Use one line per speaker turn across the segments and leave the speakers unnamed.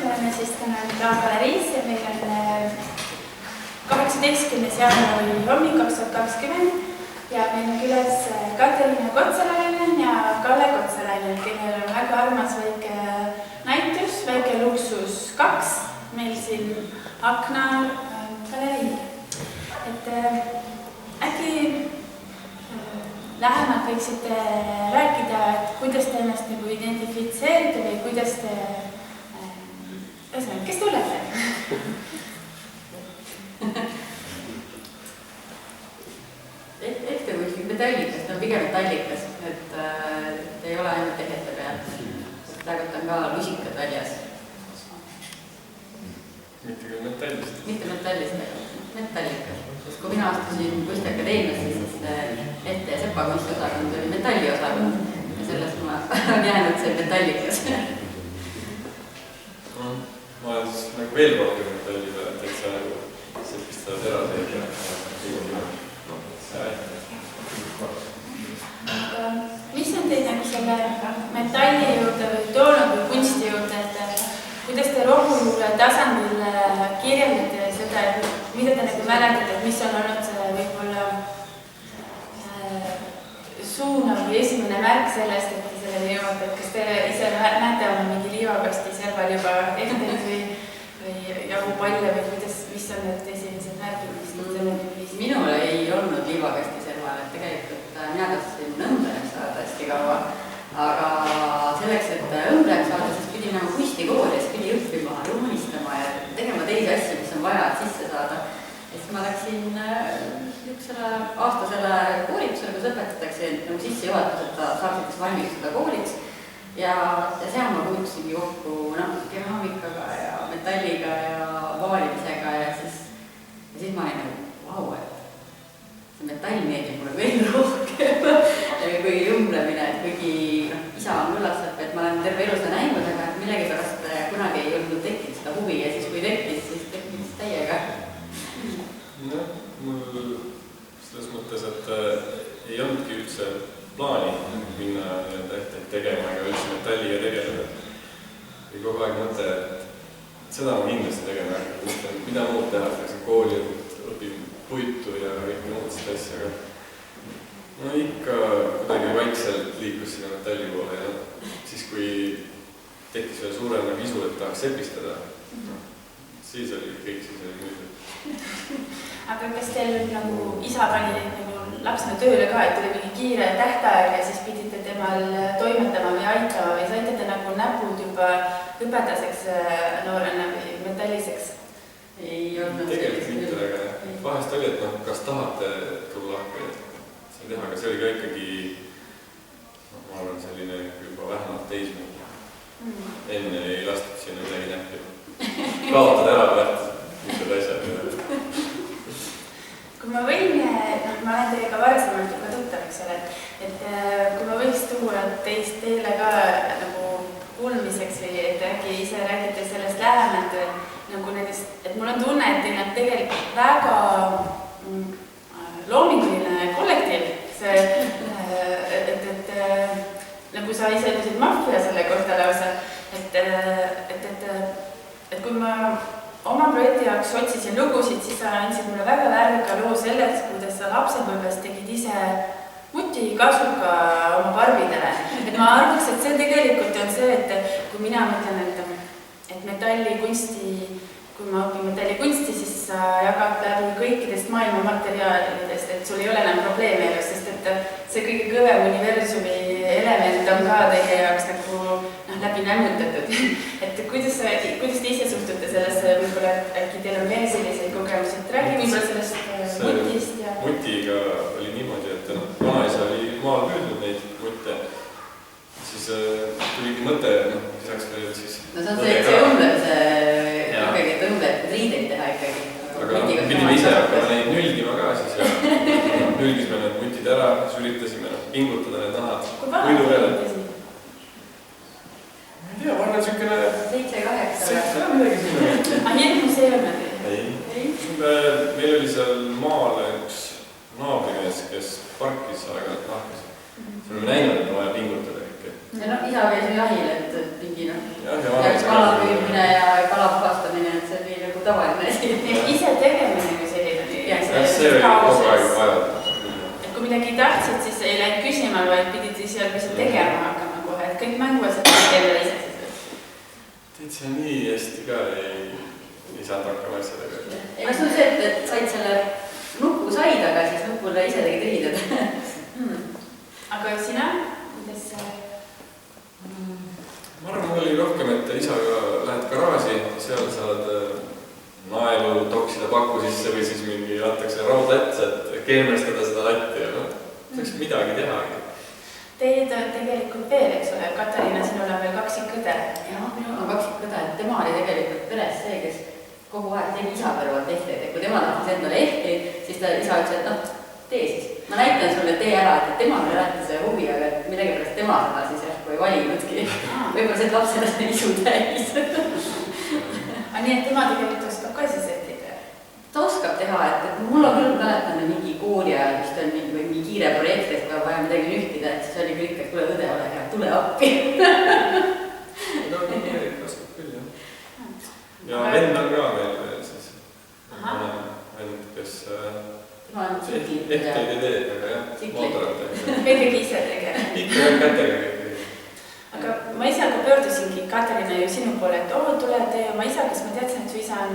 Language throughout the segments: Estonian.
me oleme siis täna galeriis ja meil on 18. jaanuari hommik 2020 ja meil on külas Katariina Kotsalainen ja Kalle Kotsalainen, kellel on väga armas väike näitus, väike luksus 2 meil siin akna galeriil. Et äkki lähemalt võiksite rääkida, et kuidas te ennast nagu identifitseerite või kuidas te, kes te olete?
Hetke kuskil metallikas, ta on pigem metallikas, et ei ole ainult tehete peal. Praegult on ka lusikad väljas.
Mitte küll metallist.
Mitte metallist, aga metallikas. Sest kui mina astusin kunstiakadeemiasse, siis ette ja sepa kunstiosakond oli metalliosakond ja sellest ma on jäänud see metallikas.
Ma olen siis nagu veel rohkem metalli peal, et sa nagu sepistavad eraseid ja
mis on teid nagu selle metalli juurde või toonud või kunsti juurde, et kuidas te rohujuure tasandil kirjeldate seda, et mida te nagu mäletate, et mis on olnud see võib-olla suunav või esimene märk sellest, et te sellele jõuate, et kas te ise näete oma mingi liivakasti serval juba ette või jagu palle või kuidas, mis on need esimesed märgid, mis te sellele viis?
Minul ei olnud liivakasti serval, et tegelikult mina tahtsin õmblejaks saada hästi kaua, aga selleks, et õmblejaks saada, siis pidi nagu kunstikooli ja siis pidi õppima, joonistama ja tegema teisi asju, mis on vaja, et sisse saada. Ja siis ma läksin niisugusele aastasele koolitusele, kus õpetatakse nagu sissejuhatus, et saaksid valmistada kooliks. Ja seal ma puutusingi kokku keraamikaga ja metalliga ja vaalimisega ja siis ma olin nagu, vau, et see metall meeldib mulle veel rohkem kui õmblemine, et kuigi isa on mullastab, et ma olen terve elu seda näinud, aga millegipärast kunagi ei olnud tekkinud seda huvi ja siis kui tekkis, siis tekkis täiega.
Noh, mul selles mõttes, et ei olnudki üldse plaani minna ette tegema ega üldse metalliga tegeleda. Või kogu aeg mõte, et seda ma kindlasti tegema hakkan, mida muud teha, et kooli õpin puitu ja kõik muud seda asja, aga no ikka kuidagi vaikselt liikus sinna metalli poole ja siis, kui tekkis veel suurem visu, et tahaks sepistada, siis oli kõik, siis oli mõjutud.
Aga kas teil nagu isa pani nagu lapsena tööle ka, et oli mingi kiire tähtaeg ja siis pidite temal toimetama või aitama või saite te nagu näpud juba õpetaseks noorena või metalliseks?
Ei olnud.
Tegelikult mitte, aga vahest oli, et kas tahate tulla või seda teha, aga see oli ka ikkagi, ma arvan, selline juba vähemalt teismine. Enne ei lastud sinna midagi näppida. Kaotada ära vähtud asjad.
Kui ma võin, ma olen teiega varasemalt juba tuttav, eks ole, et kui ma võiks tuua teist teile ka nagu kuulmiseks või et äkki ise räägite sellest lähemalt nagu nendest, et mul on tunne, et teil on tegelikult väga loominguline kollektiiv, et nagu sa ise ütlesid maffia selle kohta lausa, et kui ma oma projekti jaoks otsisin lugusid, siis sa andsid mulle väga värvika loo sellest, kuidas sa lapsepõlves tegid ise mutikasuka oma barbidele. Et ma arvaks, et see tegelikult on see, et kui mina mõtlen, et metallikunsti, kui ma õpin metallikunsti, siis sa jagad läbi kõikidest maailma materjalidest, et sul ei ole enam probleeme elus, sest et see kõige kõvem universumi element on ka teie jaoks nagu läbi nämmutatud. Et kuidas te ise suhtute sellesse, võib-olla äkki teil on veel selliseid kogemusi, et räägi võib-olla sellest mutist ja...
Mutiga oli niimoodi, et vanaisa oli maal püüdnud neid mutte, siis tuligi mõte, lisaks veel siis...
No see on see õmblemise ikkagi, et õmbled riideid teha ikkagi.
Aga pidime ise hakkama neid nülgima ka siis ja nülgisime need mutid ära, siis üritasime pingutada need nahad.
Kui vanad üritasime?
Ma ei tea, ma arvan, siukene...
7-8.
midagi sinna.
Ah, hirmus ei olnud?
Ei. Meil oli seal maal üks naabrimees, kes parkis aeg-ajalt nahkas. See oleme näinud, et on vaja pingutada kõike.
Ja isa käis ju jahil, et mingi
kala
püüdmine ja
selles kaoses.
vajad.
Et kui midagi tahtsid, siis ei läinud küsima, vaid pidid seal lihtsalt tegema hakkama kohe, et kõik mänguasjad teile ise siis.
Täitsa nii hästi ka ei saanud hakkama asjadega.
Ei, see on see, et said selle nupu said, aga siis nupule ise tegid riided.
Aga sina, kuidas see?
Ma arvan, mul oli rohkem, et isaga lähed garaaži, seal saad naelu toksida paku sisse või siis mingi antakse raudlats, et keemestada seda latti ja saaks midagi tehagi.
Teid on tegelikult veel, eks ole, Katariina, sinul on veel kaksikõde.
Jah, minul on kaksikõde, et tema oli tegelikult peres see, kes kogu aeg tegi isa kõrval ehteid, et kui tema tahtis endale ehti, siis ta isa ütles, et tee siis. Ma näitan sulle tee ära, et tema on alati see huvi, aga millegipärast tema seda siis järsku ei valinudki. Võib-olla see lapsed on isu täis.
Aga nii, et tema tegelikult oskab ka siis ehtida?
Ta oskab teha, et mul on küll mäletan mingi kooli ajal, vist on mingi kiire projekt, et kui on vaja midagi lühtida, et siis oli kõik, et tule õde ole hea, tule appi.
No Erik oskab küll, jah. Ja vend on ka meil siis. Vend, kes ehteid ei tee, aga jah, mootorat.
Kõigegi ise tegema.
Ikka on kätega kõik.
Aga ma isaga pöördusingi, Katariina, ju sinu poole, et tule tee oma isa, kes ma teadsin, et su isa on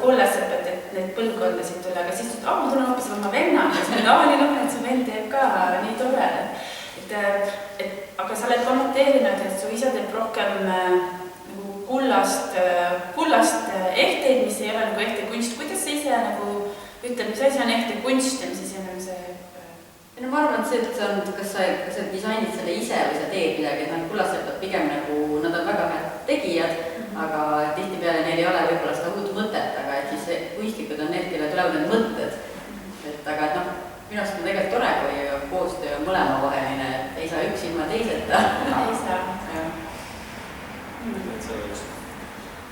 kullasepp, et need põlvkondasid tule, aga siis ma tulen hoopis oma venna, kes ma nii lõhen, et su vend teeb ka nii tore. Aga sa oled kommenteerinud, et su isa teeb rohkem kullast ehteid, mis ei ole nagu ehte kunst. Kuidas sa ise nagu ütled, mis asi on ehte kunst ja mis asi on see?
No ma arvan, et see, et on, kas sa disainid selle ise või sa teed midagi, et kullaseppad pigem nagu, nad on väga head tegijad, aga tihtipeale neil ei ole võib-olla seda uut mõtet, aga et siis kunstnikud on need, kelle tulevad need mõtted. Aga minu arust on tegelikult tore, kui koostöö on mõlema vaheline, et ei saa üks ilma teiseta.
Ei saa.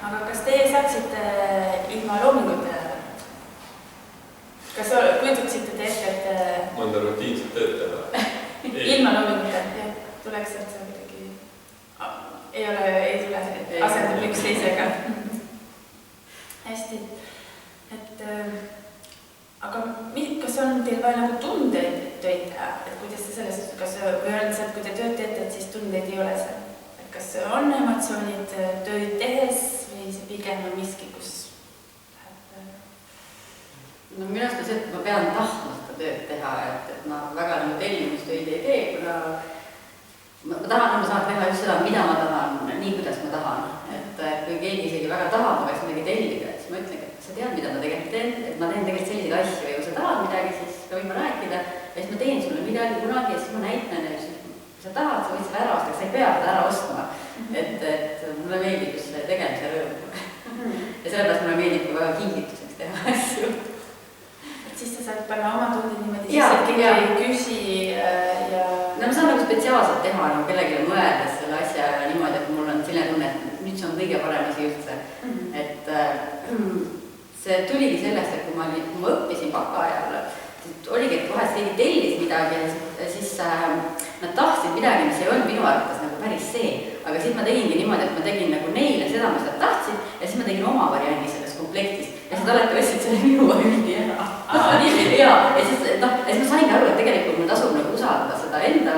Aga kas teie saaksite ilma loominguta? Kas kujutaksite te ette, et...
Mõnda rutiinset tööd teha?
Ilma loominguta, tuleks, et see kuidagi... Ei tule, asendab üks teisega. Hästi. Aga kas on teil vaja nagu tundeid töid teha? Et kuidas te selles, või öeldes, et kui te tööd teete, et siis tundeid ei ole seal? Et kas on emotsioonid tööd tehes või see pigem on miski, kus...
No minu arust on see, et ma pean tahtma seda tööd teha, et ma väga nagu tellimustöid ei tee, kuna ma tahan saada teha just seda, mida ma tahan, nii kuidas ma tahan. Et kui keegi isegi väga tahab, ma võiks midagi tellida, siis ma ütlen, et sa tead, mida ma tegelikult teen, et ma teen tegelikult selliseid asju ja kui sa tahad midagi, siis ka võime rääkida ja siis ma teen sulle midagi kunagi ja siis ma näitan ja siis kui sa tahad, sa võid selle ära osta, sa ei pea seda ära ostma. Et mulle meeldib just see tegemise rõõm. Ja sellepärast mulle meeldib ka väga kingituseks teha asju.
Siis sa saad panna oma tundid niimoodi, siis et keegi ei küsi ja...
No ma saan nagu spetsiaalselt teha nagu kellelegi mõeldes selle asja niimoodi, et mul on selline tunne, et nüüd see on kõige parem asi üldse. Et see tuligi sellest, et kui ma õppisin baka ajal, siis oligi, et vahest keegi tellis midagi ja siis nad tahtsid midagi, mis ei olnud minu arvates nagu päris see. Aga siis ma tegingi niimoodi, et ma tegin nagu neile seda, mis nad tahtsid ja siis ma tegin oma variandi sellest komplektist. Ja siis alati võtsid selle minu variandi ära. Ja siis ma saingi aru, et tegelikult mul tasub nagu usaldada seda enda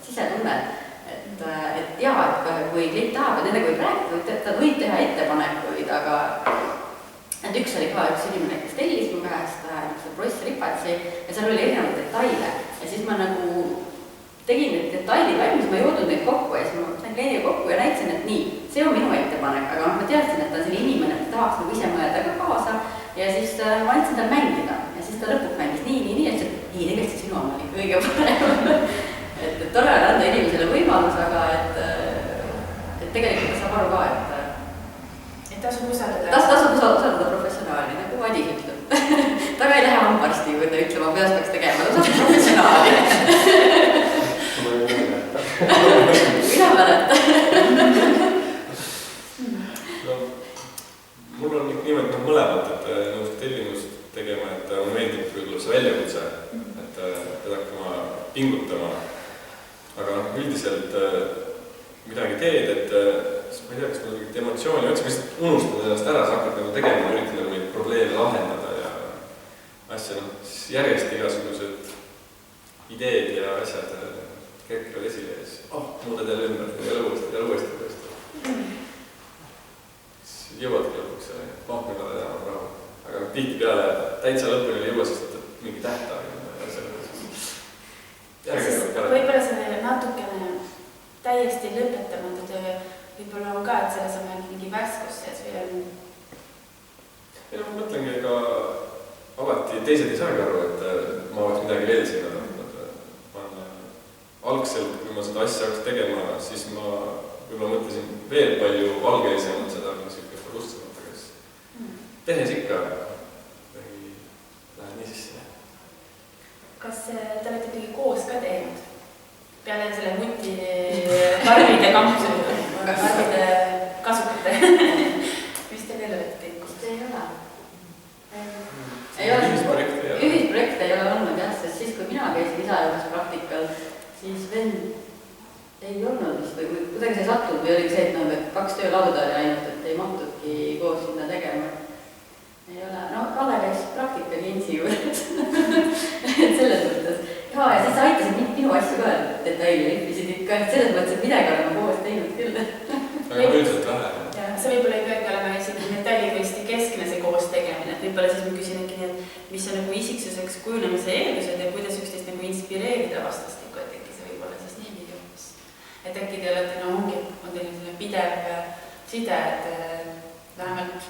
sisetunnet. Et jaa, et kui klient tahab, et nendega võib rääkida, ta võib teha ettepanekuid, aga üks oli ka üks inimene, kes tellis mu käest prossripatsi ja seal oli erinevaid detaile. Ja siis ma nagu tegin need detailid valmis, ma joodun neid kokku ja siis ma sain kliendiga kokku ja näitasin, et nii, see on minu ettepanek, aga ma teadsin, et ta on selline inimene, et tahaks nagu ise mõelda ka kaasa ja siis ma andsin tal mängida ja siis ta lõpuks mängis nii ja ütles, et ei, tegelikult sinu on ikka kõige parem. Et tore on anda inimesele võimalus, aga et tegelikult ta saab aru ka,
et tasub usaldada.
Tasub usaldada professionaali, nagu Madis ütleb. Ta ka ei lähe hambarsti juurde ütlema, kuidas peaks tegema, ta saab professionaali. Mina mäletan.
Mul on niimoodi mõlemad, et nõust tellimust tegema, et on meeldib küll see väljakutse, et pead hakkama pingutama. Aga üldiselt midagi teed, et siis ma ei tea, kas ma emotsiooni otsi, lihtsalt unustad ennast ära, sa hakkad nagu tegema, üritan neid probleeme lahendada ja asja, noh, siis järjest igasugused ideed ja asjad kerkivad esile ja siis muudad jälle ümber ja uuesti. Siis jõuadki lõpuks millal enam rahu. Aga tihtipeale täitsa lõpuni ei jõua, sest mingi tähtaeg ja selle.
Võib-olla see natukene täiesti lõpetamatu töö võib-olla on ka, et selles on mingi värskus sees või on...
Ja ma mõtlengi, ega alati teised ei saagi aru, et ma oleks midagi veel sinna. Algselt, kui ma seda asja hakkas tegema, siis ma võib-olla mõtlesin veel palju valgelisemalt seda, niisugust robustsemat, aga siis tehes ikka lähen nii sisse.
Kas te olete ikkagi koos ka teinud? Peale selle muti parvide kampsuse, parvide kasukate. Mis te veel olete teinud?
Vist ei ole. Ühisprojekte ei ole olnud jah, sest siis, kui mina käisin isa juures praktikal, siis vend ei olnud vist või kuidagi see sattunud või oligi see, et 2 töölauda oli ainult, et ei mahtudki koos sinna tegema. Ei ole, Kalle käis praktika Gensi juures, et selles mõttes. Ja siis sa aitasid minu asju ka detaili lihvisid ikka, et selles mõttes, et midagi oleme koos teinud küll.
Aga üldiselt vähe.
See võib-olla ei peagi olema isegi metallikunsti keskne see koos tegemine, et võib-olla siis ma küsin äkki nii, et mis on nagu isiksuseks kujunemise eeldused ja kuidas üksteist nagu inspireerida vastastikku, et äkki see võib-olla siis nii juhtus. Et äkki te olete, on teil selline pidev side, et vähemalt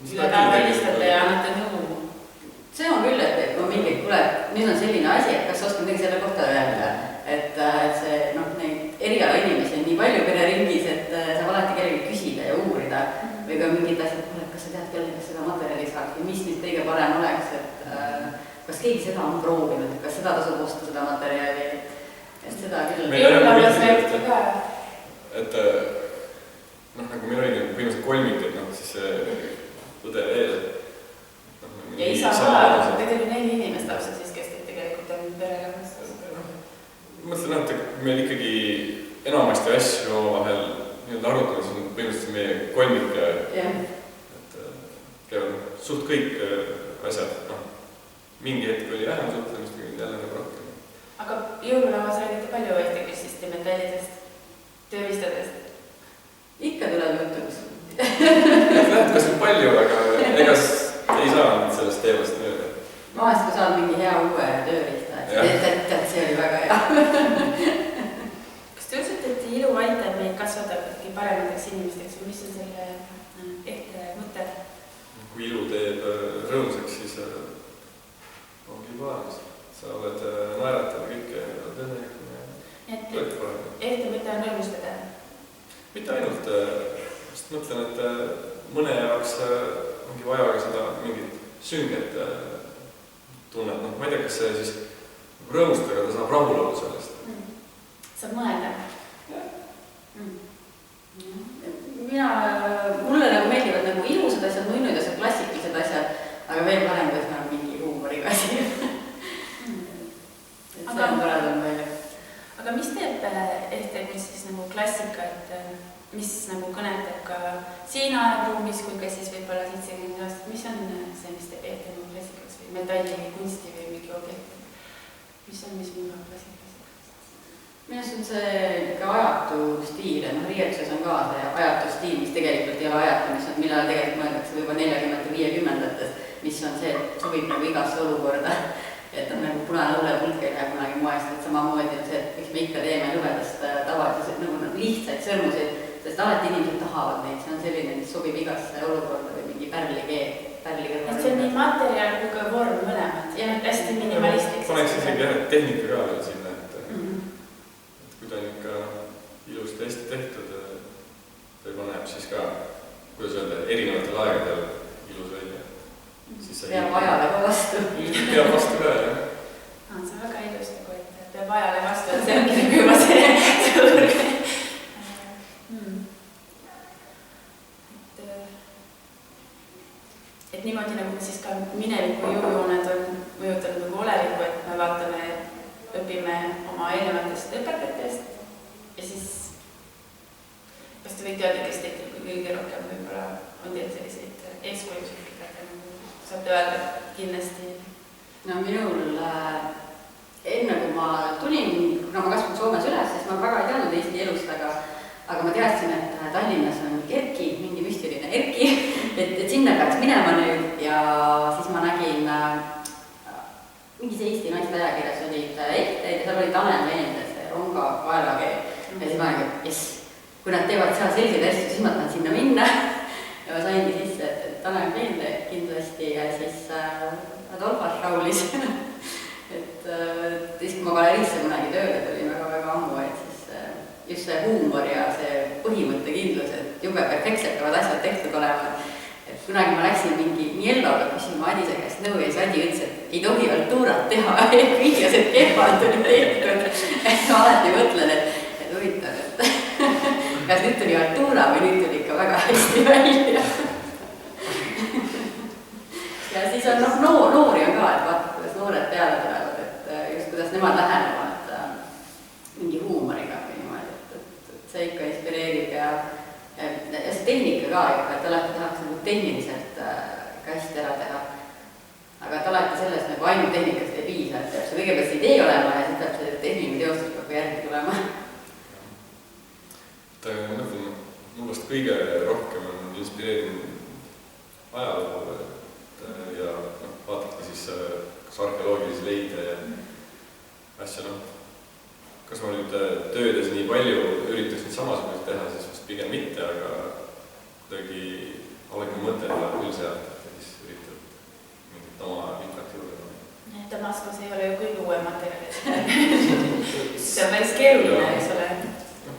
üle päeva helistate ja annate nõu.
See on küll, et kui mingi tuleb, nüüd on selline asi, et kas oskad midagi selle kohta öelda, et see, neid eriala inimesi on nii palju pereringis, et saab alati kellegi küsida ja uurida või ka mingid asjad, kas sa tead kellegi, kas seda materjali saaks või mis nüüd kõige parem oleks, et kas keegi seda on proovinud, kas seda tasub osta seda materjali, et seda küll.
Et nagu meil oli põhimõtteliselt kolmik, et siis õde veel.
Ja isa ka, tegelikult 4 inimest lapsed siis, kes teid tegelikult on perekonnas.
Mõtlen, et meil ikkagi enamasti asju vahel arutame, siis on põhimõtteliselt meie kolmik, et käivad suht kõik asjad. Mingi hetk oli vähem suhtlemist, jälle nagu rohkem.
Aga jõululauas räägite palju eestikustist ja metallidest, töövistadest?
Ikka tuleb jutuks.
Lähed kas või palju, aga egas ei saa nüüd sellest teemast mööda.
Vahest, kui saad mingi hea uue tööriista, et see oli väga hea.
Kas te usute, et ilu aitab meid kasvatada paremateks inimesteks või mis on selle ehte mõte?
Kui ilu teeb rõõmsaks, siis ongi paaris. Sa oled naeratada kõike ja tõenäolikult ja tuled parem.
Ehte mõte on rõõmustada?
Mitte ainult, sest mõtlen, et mõne jaoks ongi vaja ka seda mingit sünget tunnet. Ma ei tea, kas see siis rõõmustada, ta saab rahulolu sellest.
Saab mõelda?
Mulle nagu meeldivad nagu ilusad asjad, nunnud asjad, klassikalised asjad, aga veel parem, kui see on mingi huumoriga asi. Et see on paradum välja.
Aga mis teeb ehte siis nagu klassika, et mis nagu kõnetab ka siin aegruumis, kui ka siis võib-olla 70 aastat, mis on see, mis teeb ehte nagu klassikaks või metalli või kunsti või mingi objekti? Mis on, mis minu klassikaks?
Minu arust on see ikka ajatu stiil, riietuses on ka see ajatu stiil, mis tegelikult ei ole ajatu, millal tegelikult mõeldakse võib-olla 40 ja 50-ndates, mis on see, et sobib nagu igasse olukorda. Et on nagu punane õllepulk ei lähe kunagi moest, et samamoodi on see, et miks me ikka teeme lõvedast tavaliselt nagu lihtsaid sõrmuseid, sest alati inimesed tahavad neid, see on selline, mis sobib igasse olukorda või mingi pärlikeel.
Et see on nii materjal kui ka vorm mõlemad ja hästi minimalistlik.
Paneks isegi tehnika ka veel sinna, et kui ta on ikka ilusti hästi tehtud, võib-olla näeb siis ka, kuidas öelda, erinevatel aegadel ilus välja.
Peab ajale ka vastu.
Peab vastu ka, jah.
See on väga ilus, et peab ajale vastu, et see ongi nagu juba see suur. Et niimoodi nagu siis ka mineviku jõujooned on mõjutanud nagu olevikku, et me vaatame, õpime oma eelnevatest õpetajatest ja siis kas te võite öelda, kes teid kõige rohkem võib-olla on teil selliseid eeskujusid, saate öelda kindlasti
no minul enne kui ma tulin, kuna ma kasvasin Soomes üles, siis ma väga ei teadnud Eesti elust, aga ma teadsin, et Tallinnas on Erki, mingi müstiline Erki, et sinna peaks minema nüüd ja siis ma nägin mingis Eesti naiste ajakirjas olid etteid ja seal oli Tanel Veende, see Ronga kaelakeel ja siis ma nägin, et jess, kui nad teevad seal selliseid asju, siis ma tahan sinna minna ja ma saingi sisse, et Tanel Veende kindlasti ja siis Adolfas Raulis et siis kui ma galerisse mõnegi tööle tulin väga-väga ammu, et siis just see huumor ja see põhimõttekindlus, et jube perfektselt peavad asjad tehtud olema. Et kunagi ma läksin mingi Niellole küsima Adise käest nõu ja siis Adi ütles, et ei tohi altuurat teha, et viigased kehvad oli tehtud. Et ma alati mõtlen, et huvitav, et kas nüüd tuli altuura või nüüd tuli ikka väga hästi välja. Ja siis on noori on ka, et vaata, kuidas noored peale tulevad, et just kuidas nemad lähenevad mingi huumoriga või niimoodi, et see ikka inspireerib ja see tehnika ka ikka, et alati tahaks nagu tehniliselt ka hästi ära teha. Aga et alati sellest nagu ainult tehnikast ei piisa, et peab see kõigepealt see idee olema ja siis peab see tehniline teostus peab järgi tulema.
Mul vast kõige rohkem on inspireerinud ajalugu ja vaadake siis kas arheoloogilisi leide ja asja, kas ma nüüd töödes nii palju üritaks nüüd samasugust teha, siis vast pigem mitte, aga kuidagi algne mõte tuleb küll sealt, et siis üritad mingit oma vikat juurde.
Damaskus ei ole ju kõige uuem materjal. See on päris keeruline, eks ole.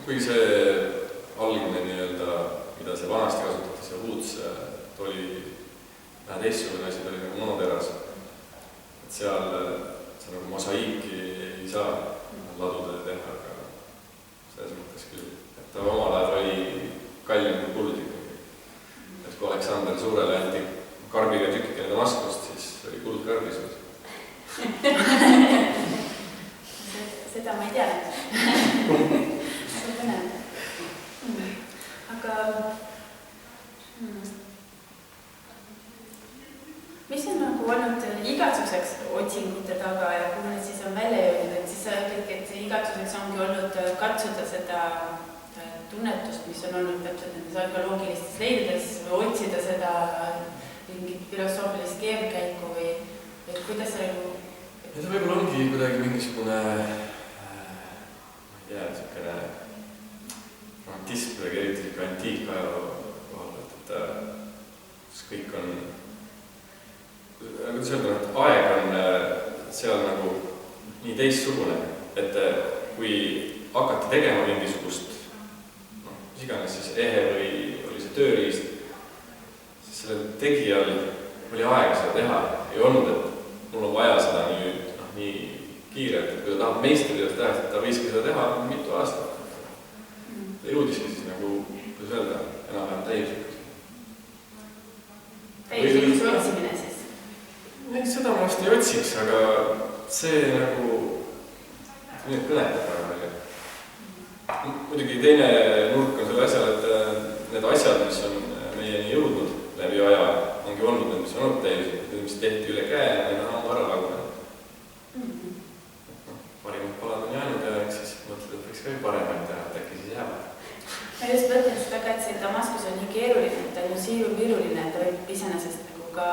Kuigi see algne nii-öelda, mida see vanasti kasutati, see huuts, oli vähe teistsugune asi, ta oli nagu monoteras. Et seal nagu mosaiiki ei saa ladude teha, aga selles mõttes küll. Et ta omal ajal oli kallim kui kuld ikkagi. Et kui Aleksander Suurele anti karbiga tükikene Damaskust, siis oli kuld karbis.
Seda ma ei tea. See põnev. Aga mis on nagu olnud igatsuseks otsingute taga ja kui need siis on välja jõudnud, et siis sa ütled, et igatsuseks ongi olnud katsuda seda tunnetust, mis on olnud täpselt nendes arheoloogilistes leidides või otsida seda mingit filosoofilist keelkäiku või kuidas see nagu...
See võib-olla ongi kuidagi mingisugune niisugune romantism või eriti antiikajaloo kohalt, et kõik on kuidas öelda, et aeg on seal nagu nii teistsugune, et kui hakati tegema mingisugust mis iganes siis ehe või oli see tööriist, siis sellel tegijal oli aega seda teha. Ei olnud, et mul on vaja seda nüüd nii kiirelt, et kui ta tahab meistritööst teha, et ta võiski seda teha mitu aastat. Ta jõudiski siis nagu, kuidas öelda, enam-vähem täiuslikkus.
Täiuslikkus otsimine siis?
Seda ma vast ei otsiks, aga see nagu kõnetab väga palju. Muidugi teine nurk on selle asjal, et need asjad, mis on meieni jõudnud läbi aja, ongi olnud need, mis on olnud täiuslikud, mis tehti üle käe, need on ammu ära lagunenud. Parimad palad on jäänud ja siis mõtled, et võiks ka paremaid teha, et äkki siis jäävad.
Ma just mõtlen seda ka, et see Damaskus on nii keeruline, et ta on siiru-viruline, et ta võib iseenesest nagu ka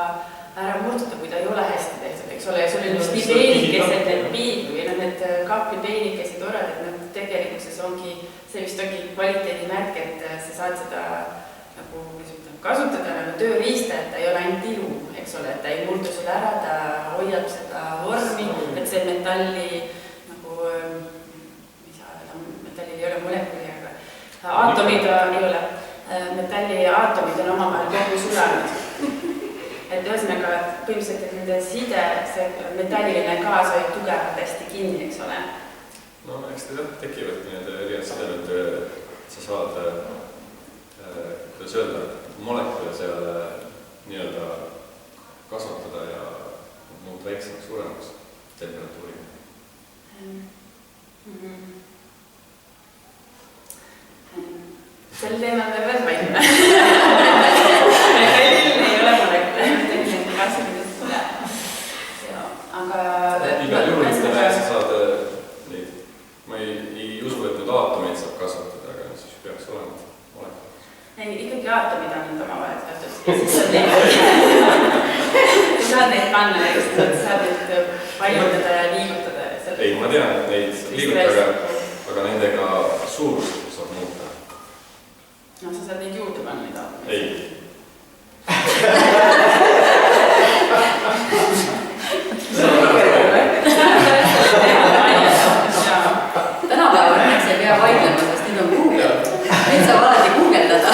ära murduda, kui ta ei ole hästi tehtud, eks ole, ja sul on just nii peenikesed need piid või need kaapli peenikesed orad, et nad tegelikkuses ongi, see vist ongi kvaliteedimärk, et sa saad seda nagu kasutada nagu tööriista, et ta ei ole ainult ilu, eks ole, et ta ei murdu sulle ära, ta hoiab seda vormi, et see metalli nagu, mis metallil ei ole molekuli, aga aatomid ei ole, metalli aatomid on omavahel kogu sulanud. Et ühesõnaga, põhimõtteliselt nende side, see metalliline gaas hoiab tugevalt hästi kinni, eks ole.
No, eks te tekivadki need erinevad sidemed, sa saad, kuidas öelda, molekule seal nii-öelda kasvatada ja muud väiksemaks suuremaks temperatuuriga.
Sel teemal me veel vaidime. Ei ole molekule. mida nüüd omavahel teatud. Ja siis on neid, sa saad neid panna ja just saad neid paljundada ja liigutada.
Ei, ma tean, et neid liigutada, aga nendega suurust saab muuta.
No sa saad neid juurde panna, mida?
Ei.
Tänapäeval õnneks ei pea vaidlema, sest nüüd on Google. Nüüd saab alati guugeldada.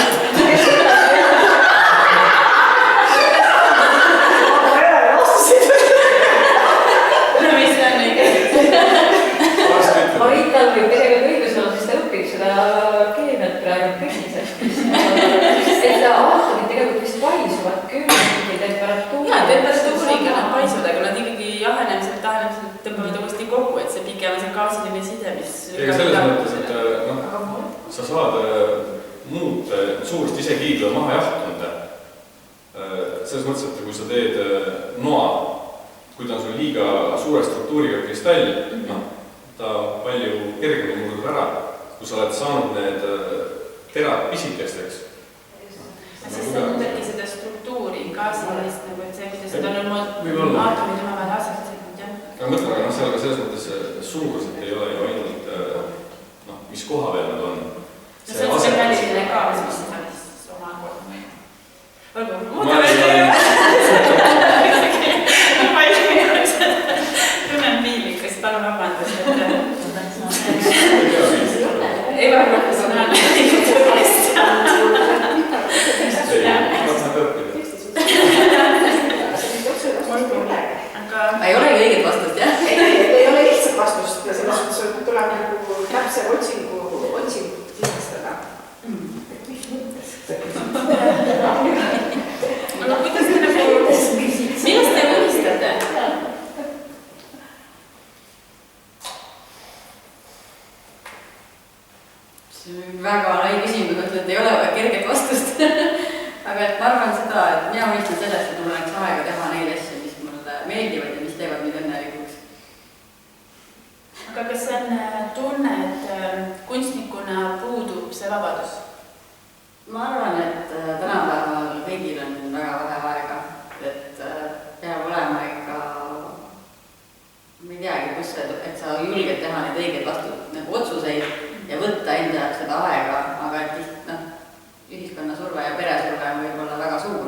Marital võib tegelikult õigus olla, sest ta õpib seda keemiat praegu kõigis. Et aatomid tegelikult vist paisuvad küll mingi temperatuuri.
Jaa, temperatuuriga nad paisuvad, aga nad ikkagi jahenemisel, tahenemisel tõmbavad uuesti kokku, et see pikem on see gaasiline side, mis...
Ega selles mõttes, et sa saad muud suurust ise kiigla maha jahtunud. Selles mõttes, et kui sa teed noa, kui ta on sul liiga suure struktuuriga kristall, ta palju kergemini murdub ära, kui sa oled saanud need terad pisikesteks.
Siis sa muudadki seda struktuuri, gaasilist, nagu et see, kuidas seda on aatomid omavahel asjastatud, jah.
Aga mõtlen, aga seal ka selles mõttes suurused ei ole ju ainult, mis koha peal nad on.
See on see väliline gaas, mis seda siis oma koha. Olgu, muudame tunnen piilikas, palun vabandust, ebaprofessionaalne liiguturist.
Ei olegi õiget vastust, jah?
Ei ole lihtsalt vastust, selles mõttes tuleb nagu täpse otsingu sisestada. Mis mõttes?
Aga kuidas te nagu, millest te unistate?
See on väga lai küsimus, mõtled, et ei ole väga kerget vastust. Aga et ma arvan seda, et mina unistan sellest, et mul oleks aega teha neid asju, mis mulle meeldivad ja mis teevad mind õnnelikuks.
Aga kas see on tunne, et kunstnikuna puudub see vabadus?
Ma arvan, et tänapäeval kõigil on väga vähe aega, et peab olema ikka, ma ei teagi, kus see, et sa julged teha neid õigeid nagu otsuseid ja võtta enda jaoks seda aega, aga et ühiskonna surve ja peresurve on võib-olla väga suur,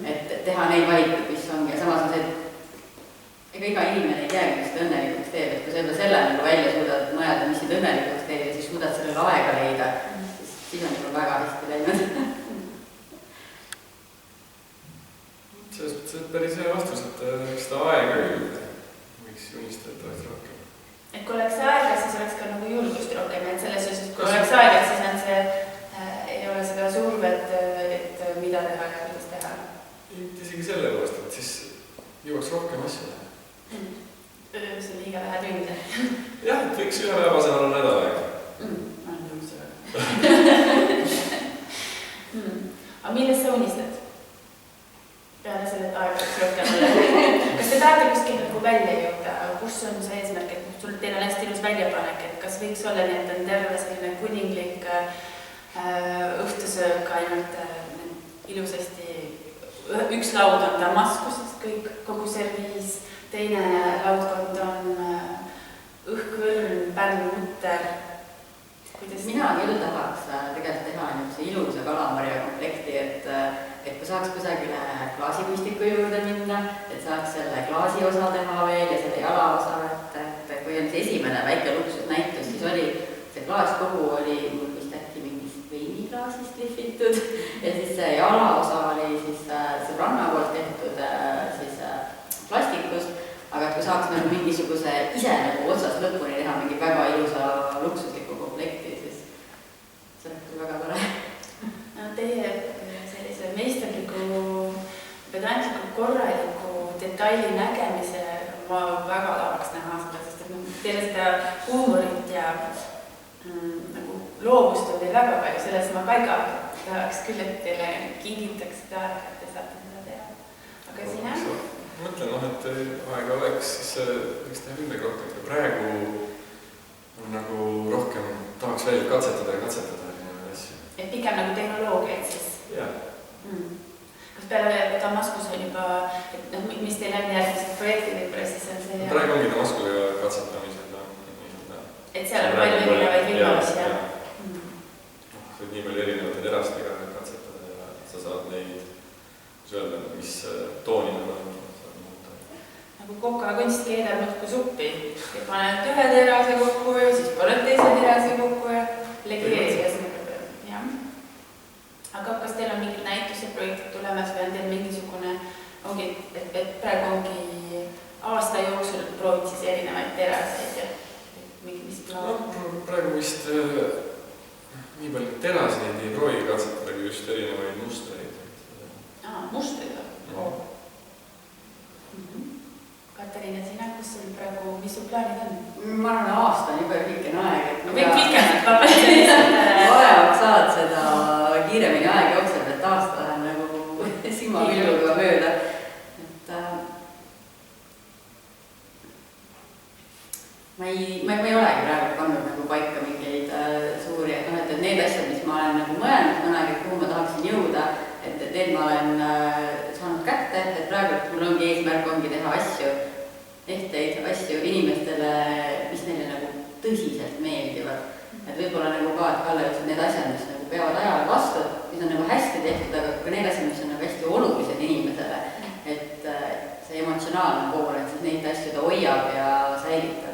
et teha neid valikuid, mis ongi, ja samas on see, et ega iga inimene ei teagi, mis seda õnnelikuks teeb, et kui sa juba selle nagu välja suudad mõelda, mis sind õnnelikuks teeb ja siis suudad sellele aega leida, siis on juba väga hästi läinud.
Selles mõttes, et päris hea vastus, et seda aega võiks unistada, et oleks rohkem.
Et kui oleks aega, siis oleks ka nagu julgust rohkem, et selles osas, kui oleks aega, siis on see, ei ole seda survet, et mida teha ja kuidas teha.
Isegi selle poolest, et siis jõuaks rohkem asju.
See on liiga vähe tunde.
Jah, et võiks ühe päevasena olla nädal aega.
Ma olen nõus sellega. Aga millest sa unistad? Peale selle, et aeg oleks rohkem olla. Kas te tahate kuskil nagu välja jõuda? Kus on see eesmärk, et teil on hästi ilus väljapanek, et kas võiks olla nii, et on terve selline kuninglik õhtusöök ainult ilusasti, üks laud on Damaskusest kõik, kogu serviis, teine laudkond on õhkõrn, pärlmutter.
Mina küll tahaks tegelikult teha niisuguse ilusa kalamarja komplekti, et kui saaks kusagile klaasikunstiku juurde minna, et saaks selle klaasi osa teha veel ja selle jala osa, et kui on see esimene väike luksusnäitus, siis oli see klaaskogu oli mul vist äkki mingist veiniklaasist lihvitud ja siis see jala osa oli siis sõbranna poolt tehtud siis plastikust, aga kui saaks nagu mingisuguse ise nagu otsast lõpuni teha mingi väga ilusa luksusliku komplekti, siis see on väga tore.
No teie sellise meisterliku, pedantliku, korraliku detaili nägemise ma väga tahaks näha seda, sest et teile seda huumorit ja nagu loovust on teil väga palju, selles ma väga tahaks küll, et teile kingitaks seda aega, et te saate seda teha. Aga sina?
Mõtlen, et aega oleks, siis võiks teha küll rohkem. Praegu on nagu rohkem tahaks veel katsetada ja asju.
Et pigem nagu tehnoloogiaid siis?
Jah.
Kas peale Damaskus on juba, et noh, mis teil on järgmised projektid võib-olla, siis on see...
Praegu ongi Damaskusega katsetamised.
Et seal on palju erinevaid võimalusi, jah?
See on nii palju erinevate terastega katsetada ja sa saad neid, kus öelda, mis tooni nad on.
Nagu kokakunst keedab muudkui suppi. Paned ühe terase kokku ja siis paned teise terase kokku ja legeerigas. Jah. Aga kas teil on mingid näitused, projektid tulemas või on teil mingisugune, ongi, et praegu ongi aasta jooksul proovid siis erinevaid teraseid ja
praegu vist nii palju teraseid ei proovi katsetadagi just erinevaid mustreid.
Mustreid või? Katariina, sina, kus sul praegu, mis sul plaanid on?
Ma arvan, aasta on juba pikene aeg.
Kõik pikemad vabalt.
Paremaks saad seda kiiremini aeg jookseb, et aasta läheb nagu silmapilluga mööda. Ma ei olegi praegu pannud nagu paika mingeid suuri, et need asjad, mis ma olen nagu mõelnud mõnegi, kuhu ma tahaksin jõuda, et need ma olen saanud kätte, et praegu mul ongi eesmärk teha asju, ehteid asju inimestele, mis neile nagu tõsiselt meeldivad. Et võib-olla nagu ka, et Kalle ütles, need asjad, mis nagu peavad ajale vastu, mis on nagu hästi tehtud, aga ka need asjad, mis on nagu hästi olulised inimesele, et see emotsionaalne pool, et siis neid asju ta hoiab ja säilitab.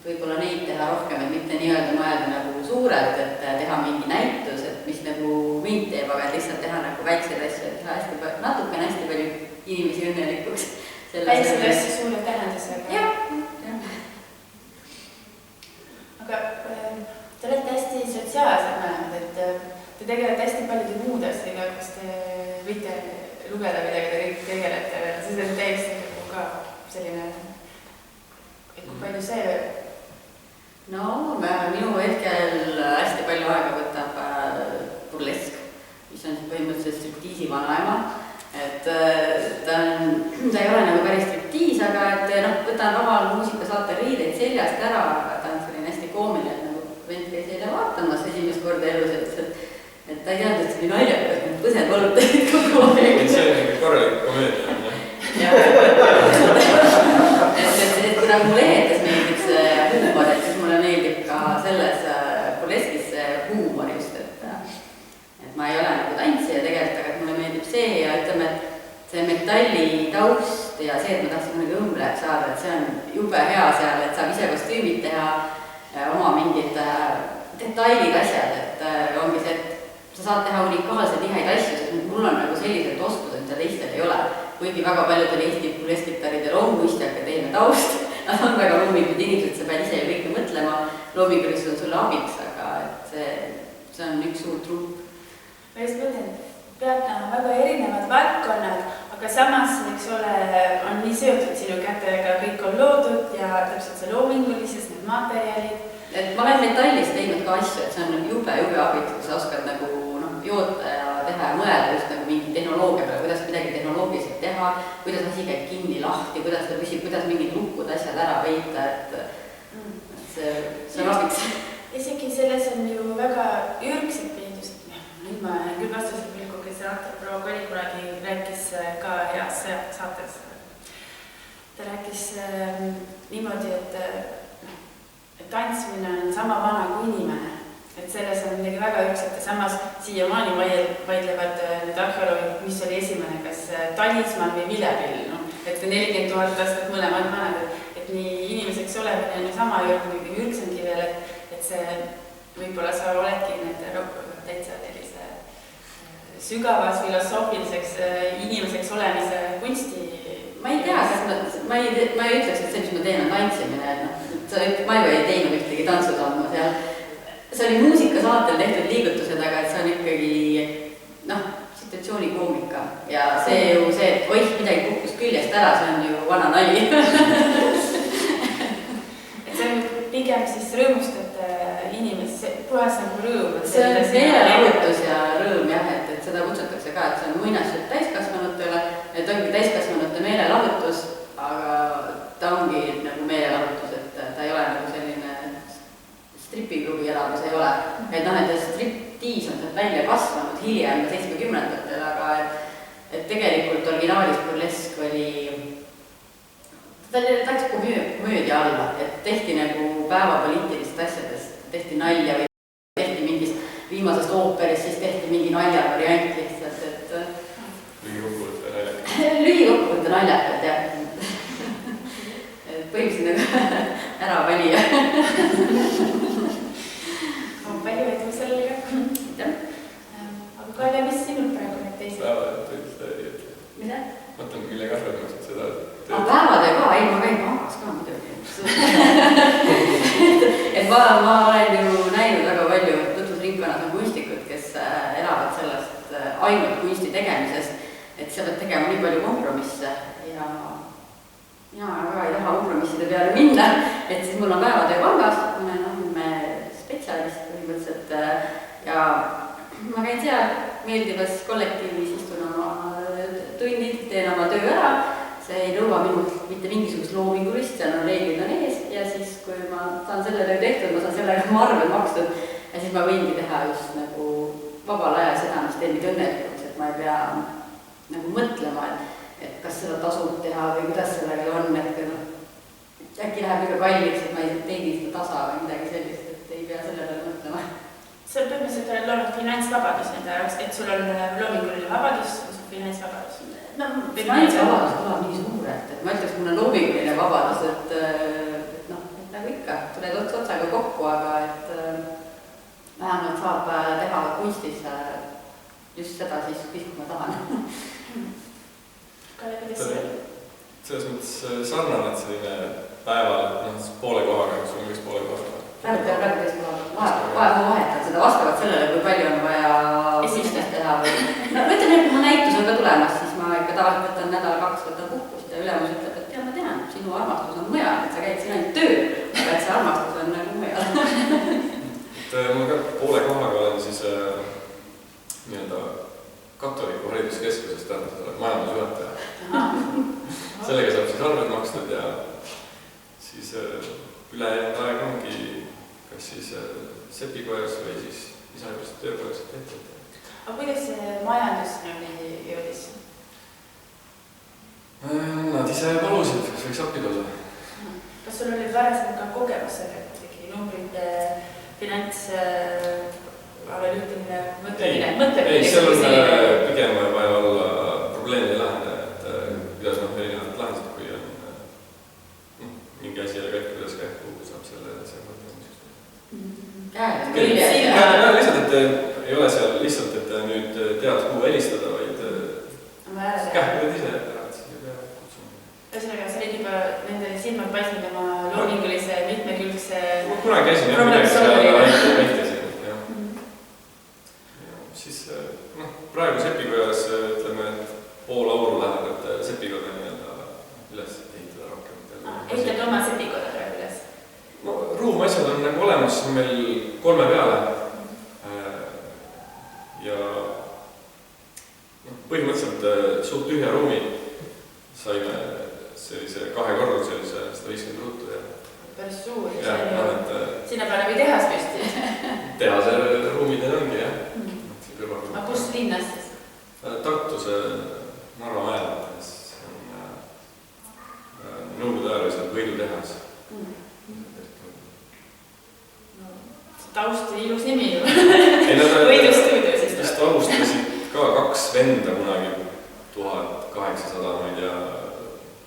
Võib-olla neid teha rohkem, et mitte nii-öelda mõelda nagu suurelt, et teha mingi näitus, et mis nagu mind teeb, aga lihtsalt teha nagu väikseid asju, et teha natukene hästi palju inimesi õnnelikuks.
Väikseid asju suure tähendusega.
Jah.
Aga te olete hästi sotsiaalsed mõlemad, et te tegelete hästi paljude muude asjadega, kas te võite lugeda midagi, te kõik tegelete, siis on täiesti ka selline, et kui palju see...
No, minu hetkel hästi palju aega võtab burlesk, mis on põhimõtteliselt striptiisi vanaema. Et ta ei ole nagu päris striptiis, aga et võtan omal muusikasaatel riideid seljast ära, aga ta on selline hästi koomiline, et nagu vend käis eile vaatamas esimest korda elus, et ta ei teadnud, et see oli naljaga, et need põsed valutasid kogu aeg.
See on mingi korralik komeedia.
Et kui nagu mulle eetes meeldiks huumor, et siis mulle meeldib ka selles burleskis huumor just, et ma ei ole nagu tantsija tegelikult, aga mulle meeldib see ja ütleme, et see metalli taust ja see, et ma tahtsin mõnegi õmblejaks saada, et see on jube hea seal, et saab ise kostüümid teha, oma mingid detailid asjad, et ongi see, et sa saad teha unikaalseid ihaid asju, sest mul on nagu sellised oskused, mida teistel ei ole. Kuigi väga paljudel Eesti burleskittaridel on kunstiakadeemia taust, nad on väga loominguid inimesed, sa pead ise ju kõike mõtlema, loominguliselt on sulle abiks, aga et see on üks suur trupp.
Ma just mõtlen, pead näha väga erinevad valdkonnad, aga samas, eks ole, on nii seotud sinu kätega, kõik on loodud ja täpselt see loomingulises, need materjalid.
Et ma olen metallis teinud ka asju, et see on jube abiks, kui sa oskad nagu joota ja teha ja mõelda just nagu mingi tehnoloogia peale, kuidas midagi tehnoloogiliselt teha, kuidas asi käib kinni lahti, kuidas ta püsib, kuidas mingid lukkud asjad ära peita, et see on abiks.
Isegi selles on ju väga ürgsed peidus. Nüüd ma olen küll vastusel pilgu, kes proua Koli kunagi rääkis ka heas saates. Ta rääkis niimoodi, et tantsmine on sama vana kui inimene. Et selles on midagi väga ükset ja samas siiamaani vaidlevad need arheoloogid, mis oli esimene, kas talisman või vilepill. Et 40 000 aastat mõlemad vanad, et nii inimeseks olemine on ju sama jõudnud ürgsengi veel, et see võib-olla sa oledki nende täitsa sellise sügavas filosoofiliseks inimeseks olemise kunsti.
Ma ei tea, ma ei ütleks, et see, mis ma teen, on tantsimine. Ma ju ei teinud ühtegi tantsusammu seal. See oli muusikasaatel tehtud liigutused, aga et see on ikkagi situatsioonikoomika ja see ju see, et oih, midagi kukkus küljest ära, see on ju vana nali.
Et see on pigem siis rõõmustate inimesi, puhas nagu rõõm.
See on meelelahutus ja rõõm jah, et seda kutsutakse ka, et see on muinasjutt täiskasvanutele, et ongi täiskasvanute meelelahutus, aga ta ongi nagu meelelahutus, et ta ei ole nagu selline stripiklubi elamus ei ole. Et striptiis on sealt välja kasvanud hiljem 70-ndatel, aga et tegelikult originaalis burlesk oli, ta läks komöödia alla, et tehti nagu päevapoliitilist asjadest, tehti nalja või tehti mingist viimasest ooperist, siis tehti mingi naljavariant lihtsalt, et lühikokkuvõtte naljakad, jah. Põhimõtteliselt nagu ära valija.
Palju edu sellega. Aga Kalja, mis sinul praegu need teised?
Mida?
Mõtlen küll ja kasvatasid seda.
Päevade ka, ei ma käin pangas ka muidugi. Et ma olen ju näinud väga palju tutvusringkonnas on kunstikud, kes elavad sellest ainult kunsti tegemisest, et sa pead tegema nii palju kompromisse ja mina väga ei taha kompromisside peale minna, et siis mul on päevatöö pangas, ma olen spetsialist põhimõtteliselt ja ma käin seal meeldivas kollektiivis, istun oma tunnid, teen oma töö ära, see ei nõua minult mitte mingisugust loomingulist, seal on reeglid on ees ja siis, kui ma saan selle töö tehtud, ma saan sellega oma arved makstud ja siis ma võingi teha just nagu vabal ajal seda, mis teeb mind õnnelikuks, et ma ei pea nagu mõtlema, et kas seda tasub teha või kuidas sellega on, et äkki läheb ikka kalliks, et ma ei teegi seda tasa või midagi sellist, et ei pea selle peale mõtlema.
Sa põhimõtteliselt oled loonud finantsvabadus nende jaoks, et sul on loominguline vabadus ja sul finantsvabadus.
No, finantsvabadus tuleb nii suurelt, et ma ütleks, mul on loominguline vabadus, et nagu ikka, tuled otsaga kokku, aga et vähemalt saab teha kunstis just seda siis, kui ma tahan.
Selles mõttes sarnane, et selline päeval poole kohaga, kus on üks poole kohaga.
Praegu teist kohaga. Ma vahetan seda vastavalt sellele, kui palju on vaja esistust teha või... No ütleme, et kui ma näitus on ka tulemas, siis ma ikka tavaliselt võtan nädal-kaks võtan puhkust ja ülemus ütleb, et ja ma tean, sinu armastus on mujal, et sa käid siin ainult töö, aga et see armastus on nagu mujal.
Ma ka poole kohaga olen siis katoliku hariduskeskusest tähendab majandusjuhataja. Sellega saab siis arved makstud ja siis ülejäänud aeg ongi kas siis sepikojas või siis isajuurest töökojas ettevõte.
Aga kuidas see majandus nii jõudis?
Nad ise palusid, kas võiks appi tulla.
Kas sul oli varasemalt ka kogemus sellega, et numbrite finants analüütiline mõtlemine?
Ei, seal on pigem vaja olla probleemi lahendada, et kuidas erinevad lahendused, kui on mingi asi jälle kõik, kuidas käib, kuhu saab selle mõtlemiseks. Lihtsalt, et ei ole seal lihtsalt, et nüüd tead, kuhu helistada, vaid kähkuvad ise ära, et siis ei pea kutsuma.
Ühesõnaga, sa olid juba nende silmad paistnud oma loomingulise mitmekülgse
kunagi käisin jah midagi seal väitesin. Siis praegu sepikojas ütleme, et pool auru läheb, et sepikoda üles ehitada rohkem.
Ehitad oma sepikoda praegu üles?
Ruumasjad on nagu olemas meil 3 peale ja põhimõtteliselt suht tühja ruumi saime sellise 2-korruselise 150 ruutu ja
päris suur, sinna peale või tehas püsti?
Tehase ruumidel ongi, jah.
Aga kus linnas siis?
Tartus Narva mäel on Nõukogude ajal seal võidutehas.
Taust ilus nimi ju. Võidustuudio siis.
Vist alustasid ka 2 venda kunagi 1800, ma ei tea,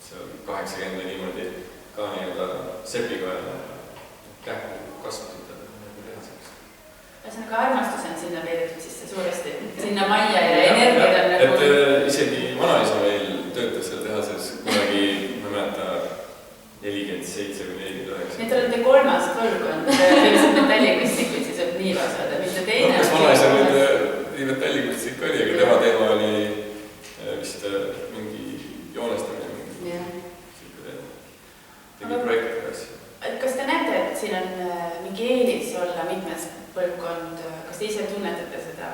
seal 80 või niimoodi ka nii-öelda sepikoja kähku kasvasid.
Ühesõnaga armastus on sinna veedetud sisse suuresti, sinna majja ja energiat on nagu...
Et isegi vanaisa meil töötas seal tehases kunagi, ma mäleta, 47 või 49.
Nii, te olete 3. põlvkond, ilmselt metallikunstikuid siis võib nii vasada, mitte teine.
Kas vanaisa nüüd metallikunstnik oli, aga tema teema oli vist mingi joonestamine, tegi projekti asja.
Kas te näete, et siin on mingi eelis olla mitmes põlvkond, kas te ise tunnetate seda?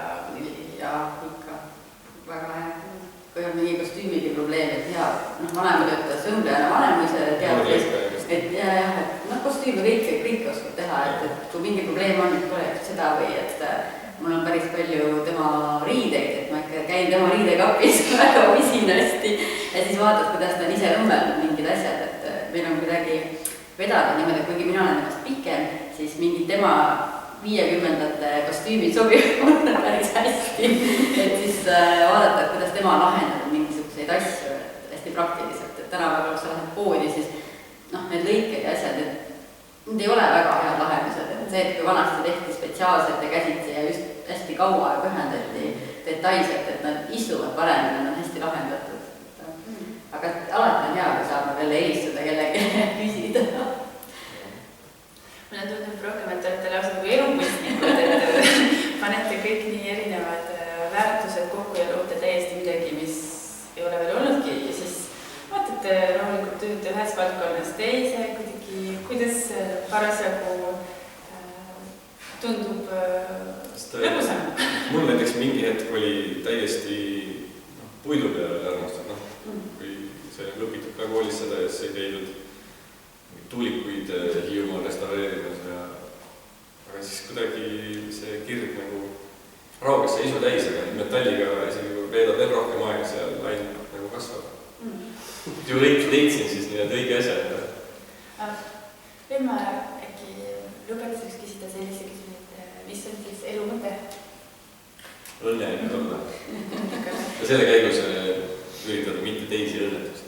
Jaa, ikka. Väga hea. Kui on mingi kostüümidi probleem, et hea, vanema töötas õmblejana vanem ise teadis, et kostüümi kõik oskab teha, et kui mingi probleem on, et pole seda või et mul on päris palju tema riide köögikapis väga usinasti ja siis vaatad, kuidas ta on ise õmmelnud mingid asjad, et meil on kuidagi vedada niimoodi, kuigi mina olen ennast pikem, siis mingid tema 50ndate kostüümid sobivad mulle päris hästi, et siis vaadata, et kuidas tema on lahendanud mingisuguseid asju hästi praktiliselt, et tänapäeval, kui sa lähed poodi, siis need lõiked ja asjad, et need ei ole väga head lahendused, et see, et kui vanasti tehti spetsiaalselt ja käsitsi ja just hästi kaua ja pühendati detailselt, et nad istuvad paremini, nad on hästi lahendatud. Aga alati on hea, kui saab veel helistada kellegi küsida.
Mulle tundub rohkem, et te olete lausa nagu elumõistnikud, et panete kõik nii erinevad väärtused kokku ja loote täiesti midagi, mis ei ole veel olnudki ja siis vaatate rahulikult tööd ühes valdkonnas teise, kuidas parasjagu tundub lõbusam.
Mul näiteks mingi hetk oli täiesti puidu peale armastud, kui see lõpitud ka koolis seda ja siis ei käidud tuulikuid Hiiumaal restaureerimas aga siis kuidagi see kirg nagu raugas see isu täis, aga metalliga isegi kui veedad veel rohkem aega seal ainult nagu kasvab. Ju leidsin siis nii õige asja.
Nüüd ma äkki lõpetuseks küsida sellise küsimuse, mis on siis elu mõte?
Õnnelik olla. Ja selle käigus üritada mitte teisi õnnetusi.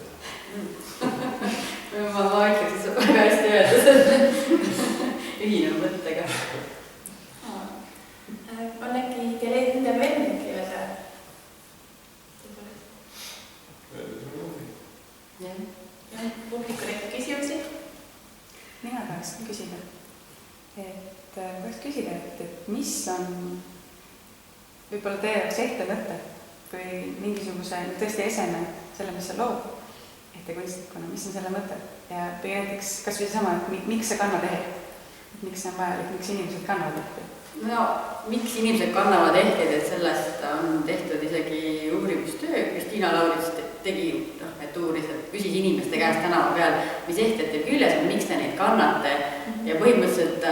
Ma ütleks, et see on väga hästi öeldud, ühine mõttega.
On äkki teil enda veel midagi öelda? Publikul äkki küsimusi?
Mina tahaks küsida, et mis on võib-olla teie jaoks ehte mõte või mingisuguse tõesti eseme selle, mis sa lood ehte kunstnikuna, mis on selle mõte ja või näiteks kas või sama, et miks sa kannad ehet, miks see on vajalik, miks inimesed kannavad ehte?
No, miks inimesed kannavad ehteid, et sellest on tehtud isegi uurimustöö, Kristiina Laurits tegi, et uuris, et küsis inimeste käest tänava peal, mis ehted teil küljes on, miks te neid kannate ja põhimõtteliselt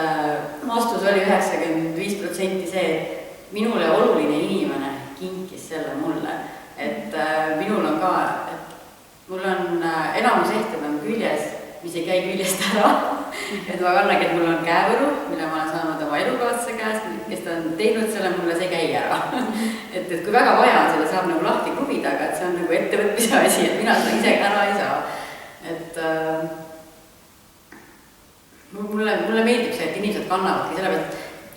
vastus oli 95% see, et minule oluline inimene kinkis selle mulle, et minul on ka, et mul on enamus ehted on küljes, mis ei käi küljest ära, et ma kannagi, et mul on käevõru, mille ma olen saanud oma elukaaslase käest, kes ta on teinud selle mulle, see ei käi ära. Et kui väga vaja on, seda saab nagu lahti kruvida, aga et see on nagu ettevõtmise asi, et mina seda ise ära ei saa. Et mulle meeldib see, et inimesed kannavadki sellepärast,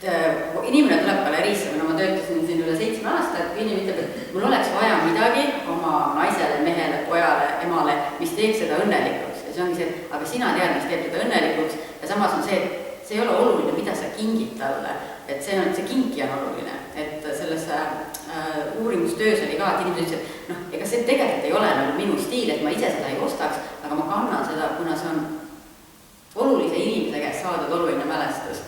et inimene tuleb galeriisse, ma töötasin siin üle 7 aastat, kui inimene ütleb, et mul oleks vaja midagi oma naisele, mehele, pojale, emale, mis teeks seda õnnelikuks. Ja see ongi see, aga sina tead, mis teeb seda õnnelikuks ja samas on see, et see ei ole oluline, mida sa kingid talle, et see kinki on oluline, et selles uurimustöös oli ka, et inimesed ütlesid, et ega see tegelikult ei ole nagu minu stiil, et ma ise seda ei ostaks, aga ma kannan seda, kuna see on olulise inimese käest saadud oluline mälestus.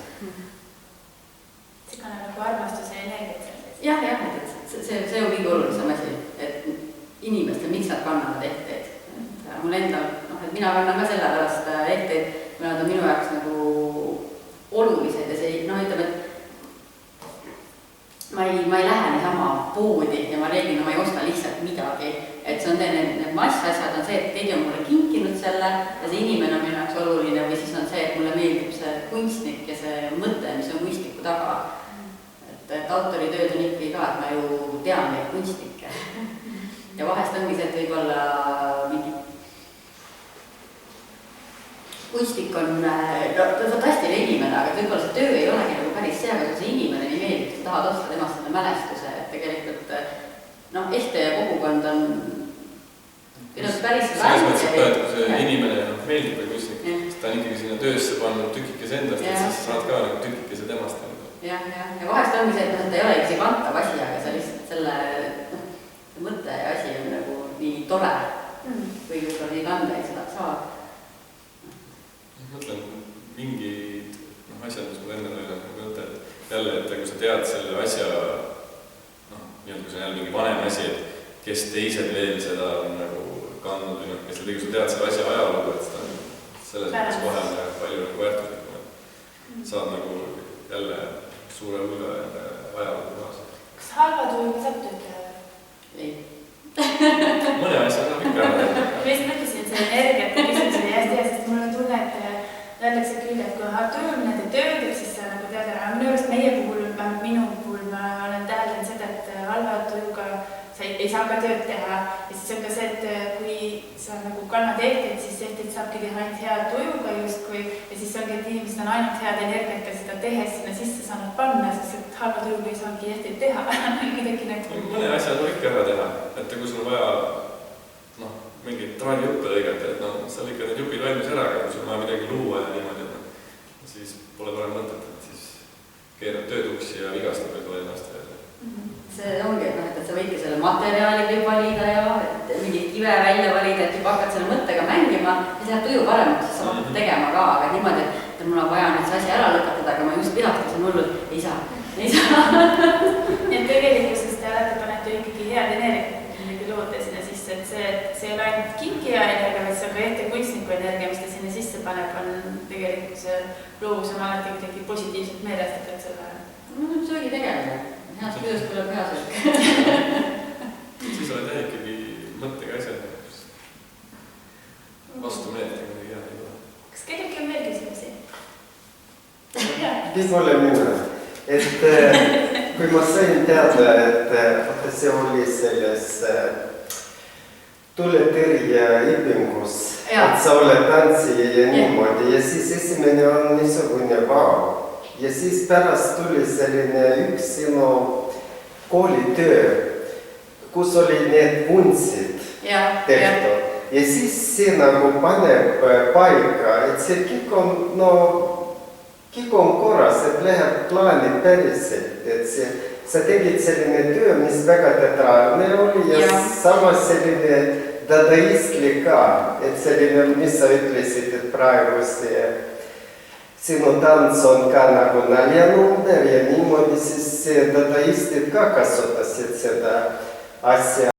See kannab nagu armastuse energiat selles.
Jah, et see on kõige olulisem asi, et inimestel, miks nad kannavad ehteid. Mul endal, et mina kannan ka selle pärast ehteid, kui nad on minu jaoks nagu olulised ja see, ütleme, et ma ei lähe niisama poodi ja ma reeglina ma ei osta lihtsalt midagi. Et see on need massasjad on see, et keegi on mulle kinkinud selle ja see inimene on minu jaoks oluline või siis on see, et mulle meeldib see kunstnik ja see mõte, mis on kunstniku taga. Et autoritööd on ikkagi ka, et ma ju tean neid kunstnikke. Ja vahest ongi see, et võib-olla mingi kunstnik on fantastiline inimene, aga võib-olla see töö ei olegi nagu päris see, aga see inimene nii meeldib, sa tahad osta temast selle mälestuse, et tegelikult ehte ja kogukond on päris
selles mõttes, et kui see inimene meeldib või kunstnik, siis ta on ikkagi sinna töösse pannud tükikese endast, et siis saad ka nagu tükikese temast.
Ja vahest ongi see, et ta ei ole ikkagi kantav asi, aga see lihtsalt selle mõte ja asi on nagu nii tore, kui võib-olla nii kanda ei seda saab.
Mõtlen mingid asjad, mis mul enne oli mõte, et jälle, et kui sa tead selle asja, nii-öelda kui see on jälle mingi vanem asi, et kes teised veel seda on nagu kandnud või kes kui sa tead selle asja ajalugu, et seda selles mõttes kohe on palju nagu väärtuslikum, et saad nagu jälle suure hulga ajalugu kaasa.
Kas halva tujuga saab tööd teha?
Ei.
mõne asja saab ikka ära teha.
ma just mõtlesin, et see energiate küsimus oli hästi hea, sest mul on tunne, et öeldakse küll, et kui tujumine teeb tööd, et siis sa nagu tead ära. Minu arust meie puhul, vähemalt minu puhul ma olen täheldanud seda, et halva tujuga sa ei saa ka tööd teha. Ja siis on ka see, et kui sa nagu kannad ehteid, siis ehteid saabki teha ainult hea tujuga justkui. Ja siis ongi, et inimesed on ainult head energiat ja seda tehes sinna sisse saanud panna, sest et halva tujuga ei saagi ehteid teha. Kuidagi nagu...
Mõne asja tuleb ikka ära teha, et kui sul on vaja mingit traadijuppe lõigata, et seal ikka need jupid valmis ära, aga kui sul on vaja midagi luua ja niimoodi, siis pole parem mõtet, et siis keerab töötuksi ja vigastab võib-olla ennast veel.
See ongi, et sa võidki selle materjali võib valida ja mingit kive välja valida, et juba hakkad selle mõttega mängima ja see läheb tuju paremaks, siis sa hakkad tegema ka, aga niimoodi, et mul on vaja nüüd see asi ära lõpetada, aga ma just vihastasin hullult, ei saa.
Nii et tegelikkuses te alati panete ikkagi head energiat midagi loota sinna sisse, et see ei ole ainult kingija energia, vaid see on ka ette kunstniku energia, mis ta sinna sisse paneb, on tegelikult see loovus on alati kuidagi positiivselt meelestatud selle.
No söögi tegemine, heast tööst tuleb hea söök.
Siis oled jah ikkagi mõttega asjad, vastu meelt midagi head ei tule.
Kas kellelgi on veel küsimusi?
Võib-olla mina. Et kui ma sain teada, et see oli selles tuletõrje õpingus, et sa oled tantsija ja niimoodi ja siis esimene on niisugune vau. Ja siis pärast tuli selline üks sinu koolitöö, kus oli need vuntsid tehtud. Ja siis see nagu paneb paika, et see kõik on korras, et läheb plaani päriselt, et sa tegid selline töö, mis väga teatraalne oli ja samas selline dadaistlik ka, et selline, mis sa ütlesid, et praegu sinu tants on ka nagu naljanumber ja niimoodi siis dadaistid ka kasutasid seda asja.